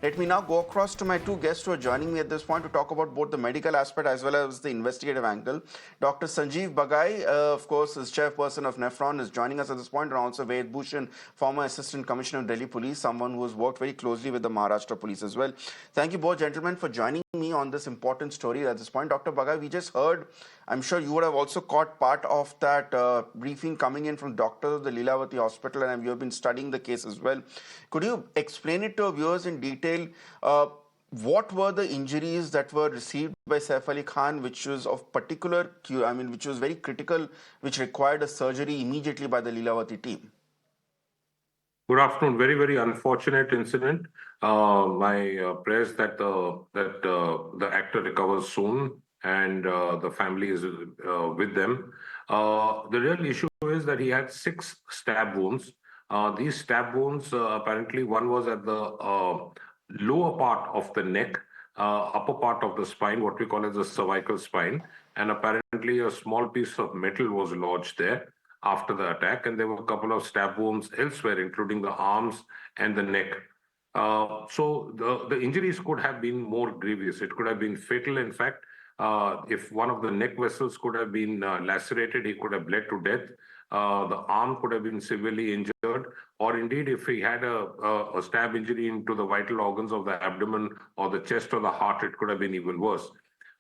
Let me now go across to my two guests who are joining me at this point to talk about both the medical aspect as well as the investigative angle. Dr. Sanjeev Bagai, of course, is chairperson of Nephron, is joining us at this point, and also Ved Bhushan, former Assistant Commissioner of Delhi Police, someone who has worked very closely with the Maharashtra Police as well. Thank you both, gentlemen, for joining me on this important story at this point. Dr. Bagai, we just heard, I'm sure you would have also caught part of that briefing coming in from doctors of the Lilavati Hospital, and you have been studying the case as well. Could you explain it to our viewers in detail? What were the injuries that were received by Saif Ali Khan, which was of particular, which was very critical, which required a surgery immediately by the Lilavati team? Good afternoon. Very, very unfortunate incident. My prayers that the actor recovers soon and the family is with them. The real issue is that he had 6 stab wounds. These stab wounds, apparently one was at the lower part of the neck, upper part of the spine, what we call as the cervical spine, and apparently a small piece of metal was lodged there after the attack, and there were a couple of stab wounds elsewhere, including the arms and the neck. So the injuries could have been more grievous. It could have been fatal, in fact. If one of the neck vessels could have been lacerated, he could have bled to death. The arm could have been severely injured, or indeed, if he had a stab injury into the vital organs of the abdomen or the chest or the heart, it could have been even worse.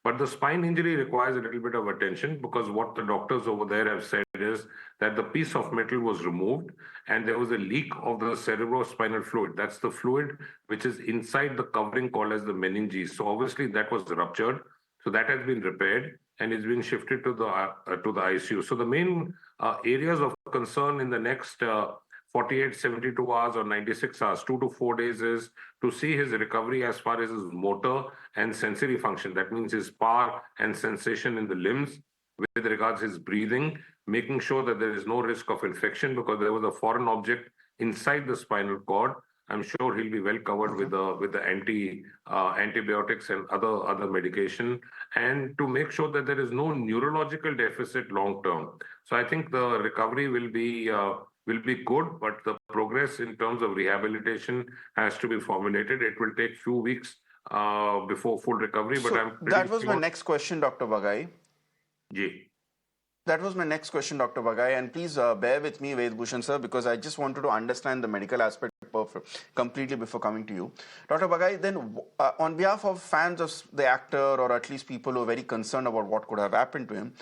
But the spine injury requires a little bit of attention, because what the doctors over there have said is that the piece of metal was removed and there was a leak of the cerebrospinal fluid. That's the fluid which is inside the covering called as the meninges. So obviously that was ruptured. So that has been repaired and is being shifted to the ICU. So the main areas of concern in the next 48, 72 hours or 96 hours, 2 to 4 days, is to see his recovery as far as his motor and sensory function. That means his power and sensation in the limbs with regards his breathing, making sure that there is no risk of infection, because there was a foreign object inside the spinal cord. I'm sure he'll be well covered with the antibiotics and other medication, and to make sure that there is no neurological deficit long term. So I think the recovery will be good, but the progress in terms of rehabilitation has to be formulated. It will take few weeks before full recovery. But So that was my next question, Dr. Bagai. Ji. That was my next question, Dr. Bagai, and please bear with me, Ved Bhushan sir, because I just wanted to understand the medical aspect completely before coming to you. Dr. Bagai, then on behalf of fans of the actor, or at least people who are very concerned about what could have happened to him,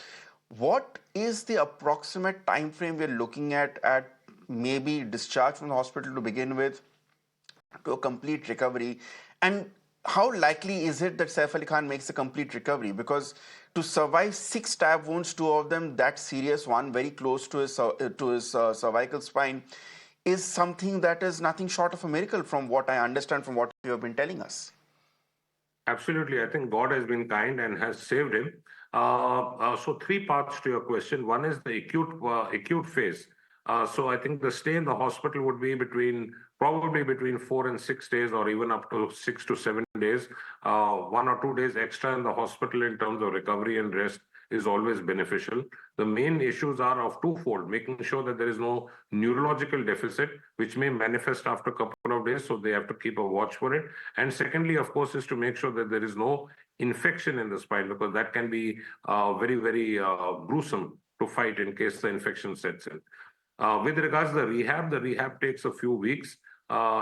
what is the approximate time frame we're looking at maybe discharge from the hospital to begin with, to a complete recovery? And how likely is it that Saif Ali Khan makes a complete recovery? Because to survive 6 stab wounds, 2 of them that serious, one very close to his cervical spine, is something that is nothing short of a miracle, from what I understand from what you have been telling us. Absolutely. I think God has been kind and has saved him. So 3 parts to your question. One is the acute phase. So I think the stay in the hospital would be probably between 4 and 6 days, or even up to 6 to 7 days. 1 or 2 days extra in the hospital in terms of recovery and rest is always beneficial. The main issues are of twofold: making sure that there is no neurological deficit, which may manifest after a couple of days, so they have to keep a watch for it. And secondly, of course, is to make sure that there is no infection in the spine, because that can be very, very gruesome to fight in case the infection sets in. With regards to the rehab takes a few weeks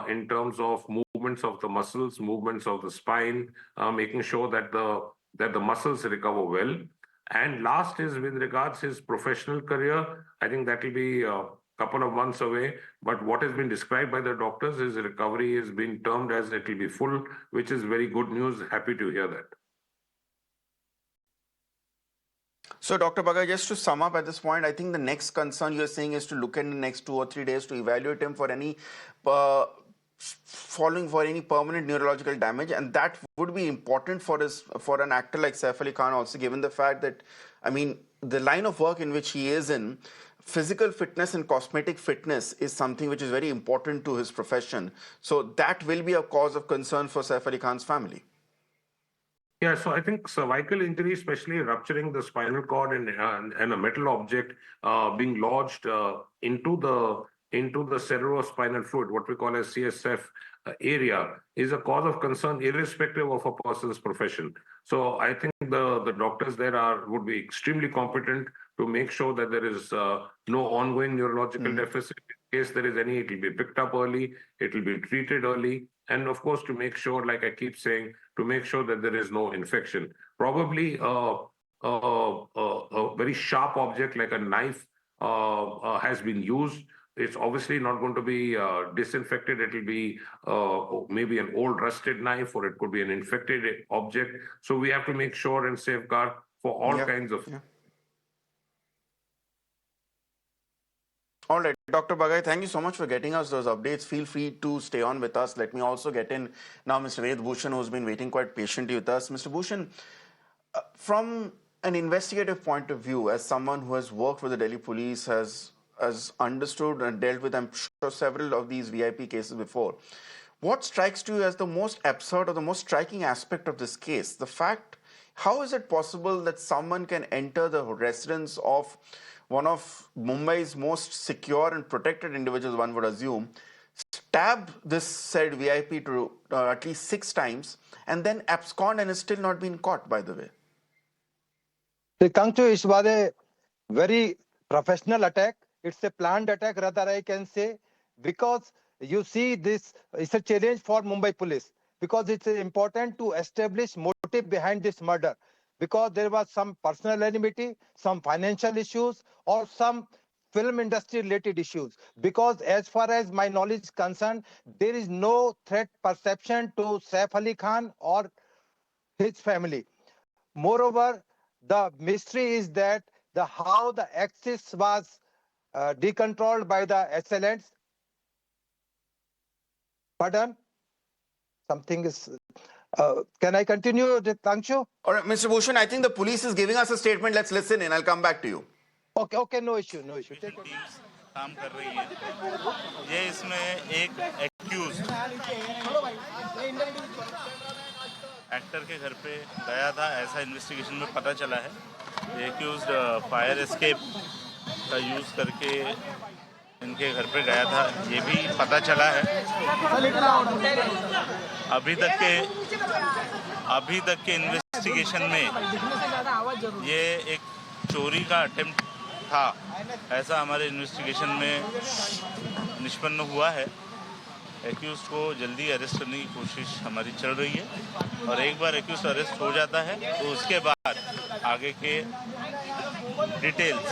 in terms of movements of the muscles, movements of the spine, making sure that the muscles recover well. And last is with regards his professional career. I think that will be a couple of months away. But what has been described by the doctors, his recovery has been termed as it will be full, which is very good news. Happy to hear that. So, Dr. Bagai, just to sum up at this point, I think the next concern you're saying is to look in the next 2 or 3 days to evaluate him for any permanent neurological damage, and that would be important for an actor like Saif Ali Khan also, given the fact that, the line of work in which he is in, physical fitness and cosmetic fitness is something which is very important to his profession. So that will be a cause of concern for Saif Ali Khan's family. Yeah, so I think cervical injury, especially rupturing the spinal cord and a metal object being lodged into the cerebrospinal fluid, what we call as CSF, area is a cause of concern irrespective of a person's profession. So I think the doctors there would be extremely competent to make sure that there is no ongoing neurological deficit. In case there is any, it will be picked up early, it will be treated early, and of course to make sure, like I keep saying, to make sure that there is no infection. Probably a very sharp object like a knife has been used. It's obviously not going to be disinfected. It will be maybe an old rusted knife, or it could be an infected object. So we have to make sure and safeguard for all kinds of. All right, Dr. Bagai, thank you so much for getting us those updates. Feel free to stay on with us. Let me also get in now Mr. Ved Bhushan, who's been waiting quite patiently with us. Mr. Bhushan, from an investigative point of view, as someone who has worked with the Delhi police, has understood and dealt with, I'm sure, several of these VIP cases before, what strikes to you as the most absurd or the most striking aspect of this case? The fact, how is it possible that someone can enter the residence of one of Mumbai's most secure and protected individuals, one would assume, stab this said VIP to at least 6 times, and then abscond and is still not been caught, by the way? Kangchu, it was a very professional attack. It's a planned attack, rather I can say, because you see this is a challenge for Mumbai police, because it's important to establish motive behind this murder, because there was some personal enmity, some financial issues, or some film industry related issues. Because as far as my knowledge is concerned, there is no threat perception to Saif Ali Khan or his family. Moreover, the mystery is that how the Axis was decontrolled by the assailants. Pardon? Something is. Can I continue, Tangshu? All right, Mr. Bhushan, I think the police is giving us a statement. Let's listen in. I'll come back to you. Okay, no issue. Teams काम कर रही है. ये इसमें एक accused actor के घर पे गया था, ऐसा इन्वेस्टिगेशन में पता चला है. ये एक्यूज्ड फायर एस्केप का यूज करके इनके घर पे गया था, ये भी पता चला है. अभी तक के इन्वेस्टिगेशन में ये एक चोरी का अटेम्प्ट था, ऐसा हमारे इन्वेस्टिगेशन में निष्पन्न हुआ है. एक्यूज को जल्दी अरेस्ट करने की कोशिश हमारी चल रही है, और एक बार एक्यूज अरेस्ट हो जाता है तो उसके बाद आगे के डिटेल्स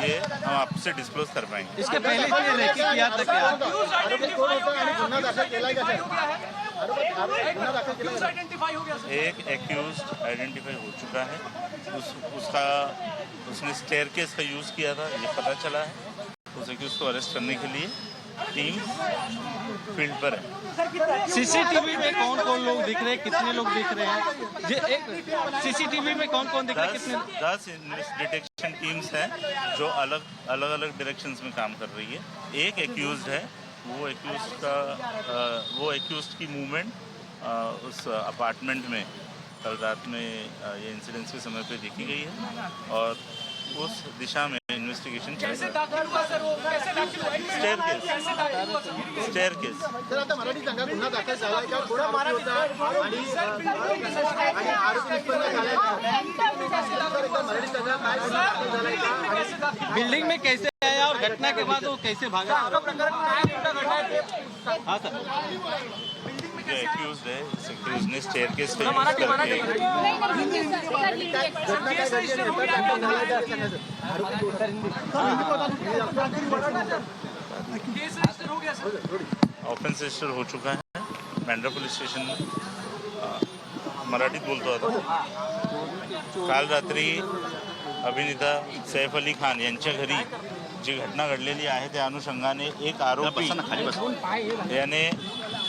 ये हम आपसे डिस्क्लोज कर पाएंगे. इसके पहले किया था क्या? एक एक्यूज आइडेंटिफाई हो चुका है. उसने स्टेयरकेस का यूज़ किया था, ये पता चला है. उस एक्यूज को अरेस्ट करने के लिए टीम फील्ड पर है. सीसीटीवी में कौन लोग दिख रहे हैं, कितने लोग दिख रहे हैं? सीसीटीवी में कौन दिख रहे हैं, कितने? 10 डिटेक्शन टीम्स हैं जो अलग अलग डायरेक्शंस में काम कर रही है. एक एक्यूज्ड है, वो एक्यूज्ड की मूवमेंट उस अपार्टमेंट में कल रात में ये इंसिडेंट्स के समय पे देखी गई है, और उस दिशा में इन्वेस्टिगेशन चल रहा है. स्टेयरकेस बिल्डिंग में कैसे आया और घटना के बाद वो कैसे भागा? हाँ सर, जो एक्यूज्ड है, इस एक्यूज्ड ने स्टेयरकेस पे यूज करके ऑफेंस रजिस्टर हो चुका है बँड्रा पोलीस स्टेशन में. मराठीत बोलतो आता. काल रात्री अभिनेता सैफ अली खान यांच्या घरी जी घटना घडलेली आहे त्या अनुषंगाने एक आरोपी याने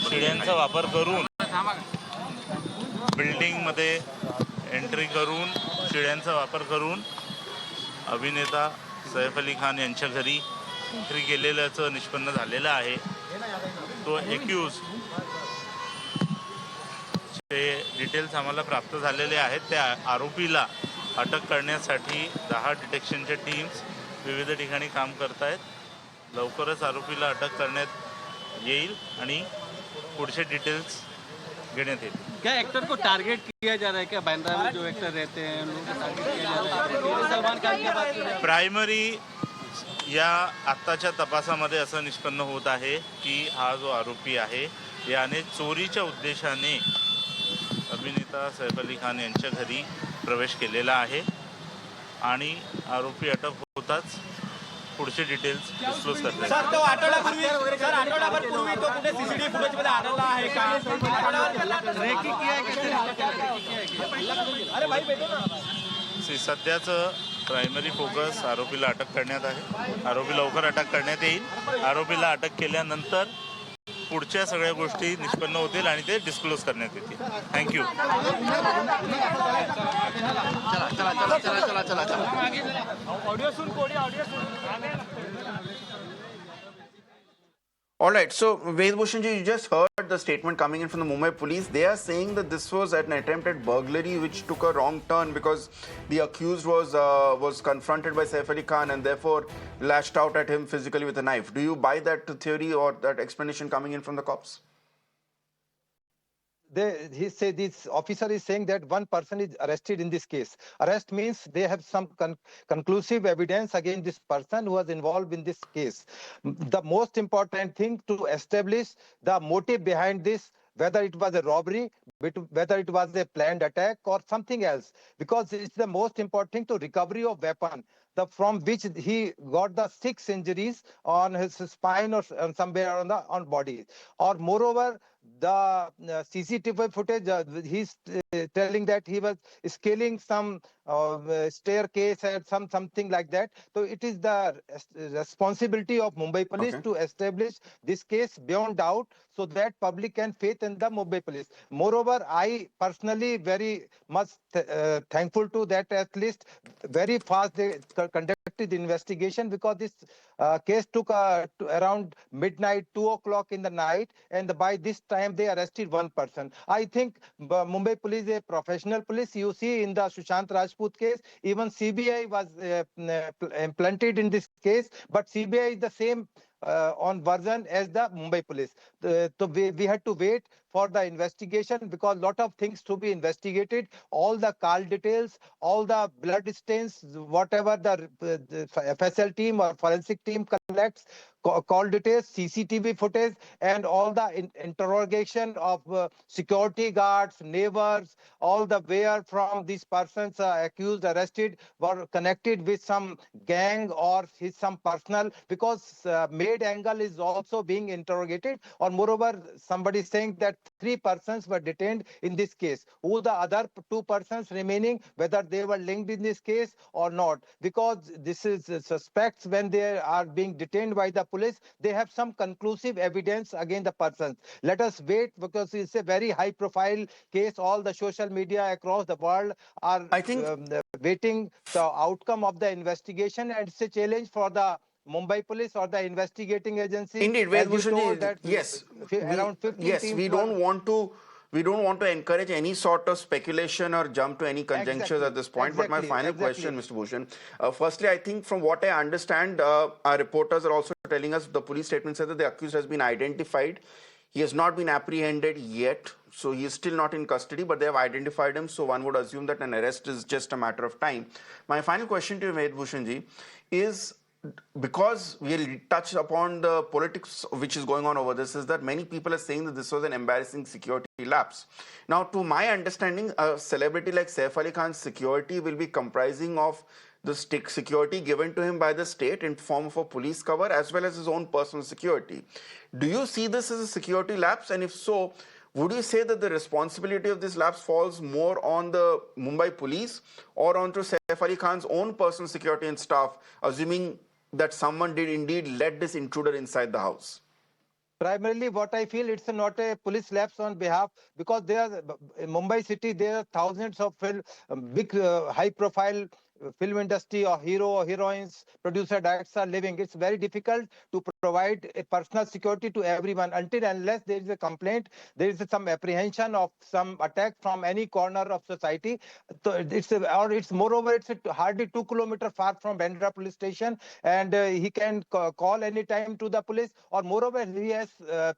शिड्यांचा वापर करून बिल्डिंगमध्ये एंट्री करून शिड्यांचा वापर करून अभिनेता सैफ अली खान यांच्या घरी एंट्री केलेल्याचं निष्पन्न झालेलं आहे. तो एक्यूज चे डिटेल्स आम्हाला प्राप्त झालेले आहेत. त्या आरोपीला अटक करण्यासाठी 10 डिटेक्शनच्या टीम्स विविध ठिकाणी काम करत आहेत. लवकरच आरोपीला अटक करण्यात येईल आणि पुढचे डिटेल्स घेण्यात येतील. क्या एक्टर को टारगेट किया जा रहा है क्या? बांद्रा में जो एक्टर रहते हैं उन लोगों को टारगेट किया जा रहा है? सलमान खान की बात करें, प्रायमरी या आत्ताच्या तपासामध्ये असं निष्पन्न होत आहे की हा जो आरोपी आहे याने चोरीच्या उद्देशाने अभिनेता सैफ अली खान यांच्या घरी प्रवेश केलेला आहे आणि आरोपी अटक होताच पुढचे डिटेल्स डिस्क्लोज करतात. सर तो आठवडाभर पूर्वी तो कुठे सीसीटीव्ही फुटेज मध्ये आलेला आहे का? रेकी किया है अरे भाई भेटो ना. सध्याचं प्रायमरी फोकस आरोपीला अटक करण्यात आहे. आरोपी लवकर अटक करण्यात येईल. आरोपीला अटक केल्यानंतर पुढच्या सगळ्या गोष्टी निष्पन्न होतील आणि ते डिस्क्लोज करण्यात येतील. थँक्यू. ऑडिओ सुन कोडी audio soon. All right, so Ved Bhushanji, you just heard the statement coming in from the Mumbai police. They are saying that this was an attempt at burglary which took a wrong turn because the accused was confronted by Saif Ali Khan and therefore lashed out at him physically with a knife. Do you buy that theory or that explanation coming in from the cops? This officer is saying that one person is arrested in this case. Arrest means they have some conclusive evidence against this person who was involved in this case. The most important thing to establish the motive behind this, whether it was a robbery, whether it was a planned attack or something else, because it's the most important thing to recovery of weapon, from which he got the 6 injuries on his spine or somewhere on body. Or moreover, the CCTV footage, he's telling that he was scaling some staircase or something like that. So it is the responsibility of Mumbai police to establish this case beyond doubt so that public can faith in the Mumbai police. Moreover, I personally very much thankful to that at least very fast they conducted the investigation, because this case took around midnight, 2 o'clock in the night, and by this time they arrested one person. I think Mumbai police is a professional police. You see in the Sushant Rajput case, even CBI was implanted in this case, but CBI is the same on version as the Mumbai police. So we had to wait for the investigation because lot of things to be investigated. All the call details, all the blood stains, whatever the FSL team or forensic team collects, call details, CCTV footage, and all the interrogation of security guards, neighbors, all the where from these persons accused, arrested were connected with some gang or some personal, because maid angle is also being interrogated. Or moreover, somebody is saying that 3 persons were detained in this case. Who the other 2 persons remaining, whether they were linked in this case or not, because this is suspects when they are being detained by the police, they have some conclusive evidence against the persons. Let us wait, because it's a very high profile case. All the social media across the world are waiting the outcome of the investigation, and it's a challenge for the Mumbai police or the investigating agency. Indeed, As you Vedbhushan told ji, that yes, around 15 yes, teams we don't want to encourage any sort of speculation or jump to any conjectures at this point. But my final question, Mr. Bhushan, firstly, I think from what I understand, our reporters are also telling us the police statement says that the accused has been identified. He has not been apprehended yet, so he is still not in custody, but they have identified him, so one would assume that an arrest is just a matter of time. My final question to you, Vedbhushan ji, is, because we touched upon the politics which is going on over this, is that many people are saying that this was an embarrassing security lapse. Now, to my understanding, a celebrity like Saif Ali Khan's security will be comprising of the security given to him by the state in form of a police cover as well as his own personal security. Do you see this as a security lapse? And if so, would you say that the responsibility of this lapse falls more on the Mumbai police or onto Saif Ali Khan's own personal security and staff, assuming that someone did indeed let this intruder inside the house? Primarily, what I feel, it's not a police lapse on behalf, because there in Mumbai city, there are thousands of big high-profile film industry or hero or heroines, producer, directors are living. It's very difficult to provide a personal security to everyone until unless there is a complaint, there is some apprehension of some attack from any corner of society. So it's moreover it's hardly 2 kilometers far from Bandra police station, and he can call any time to the police. Or moreover, he has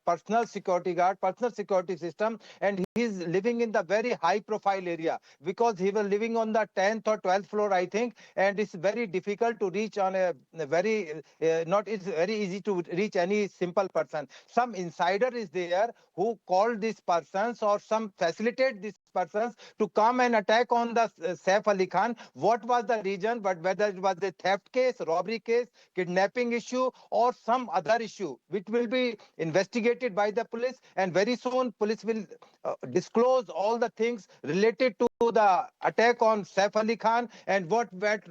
personal security guard, personal security system, and he is living in the very high profile area because he was living on the 10th or 12th floor, I think, and it's very difficult to reach on a very not it's very easy to reach any simple person. Some insider is there who called these persons or some facilitate these persons to come and attack on the Saif Ali Khan. What was the reason? But whether it was a theft case, robbery case, kidnapping issue, or some other issue, which will be investigated by the police, and very soon police will disclose all the things related to the attack on Saif Ali Khan and what went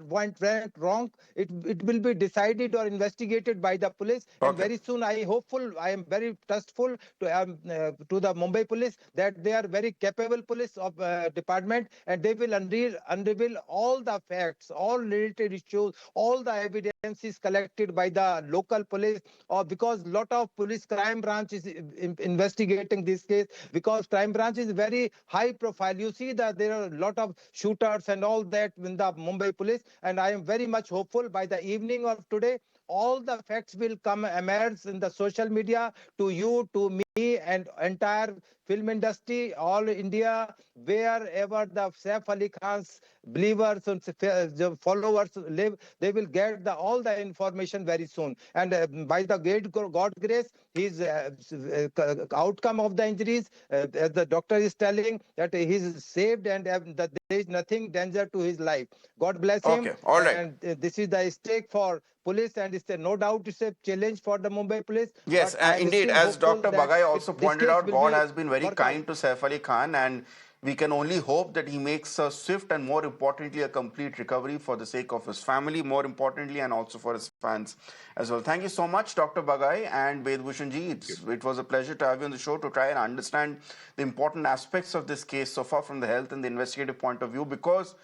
wrong. It will be decided or investigated by the police, and Okay. very soon I am very trustful to the Mumbai police that they are very capable police of department, and they will unreveal all the facts, all related issues, all the evidences collected by the local police, or because lot of police crime branch is investigating this case, because crime branch is very high profile. You see that there are a lot of shooters and all that in the Mumbai police, and I am very much hopeful by the evening of today all the facts will come emerge in the social media to you, to me, and entire film industry, all India, wherever the Saif Ali Khan's believers and followers live, they will get all the information very soon. And by the great God grace, his outcome of the injuries, as the doctor is telling, that he is saved and that there is nothing danger to his life. God bless him. Okay. All right. And this is the stake for police, and it's no doubt it's a challenge for the Mumbai police. Yes, But I am indeed. still As hopeful Dr. that Bagai also this pointed case out, will God be has been very worked out. kind to Saif Ali Khan, and we can only hope that he makes a swift and, more importantly, a complete recovery for the sake of his family, more importantly, and also for his fans as well. Thank you so much, Dr. Bagai and Vedbhushan ji. It was a pleasure to have you on the show to try and understand the important aspects of this case so far from the health and the investigative point of view, because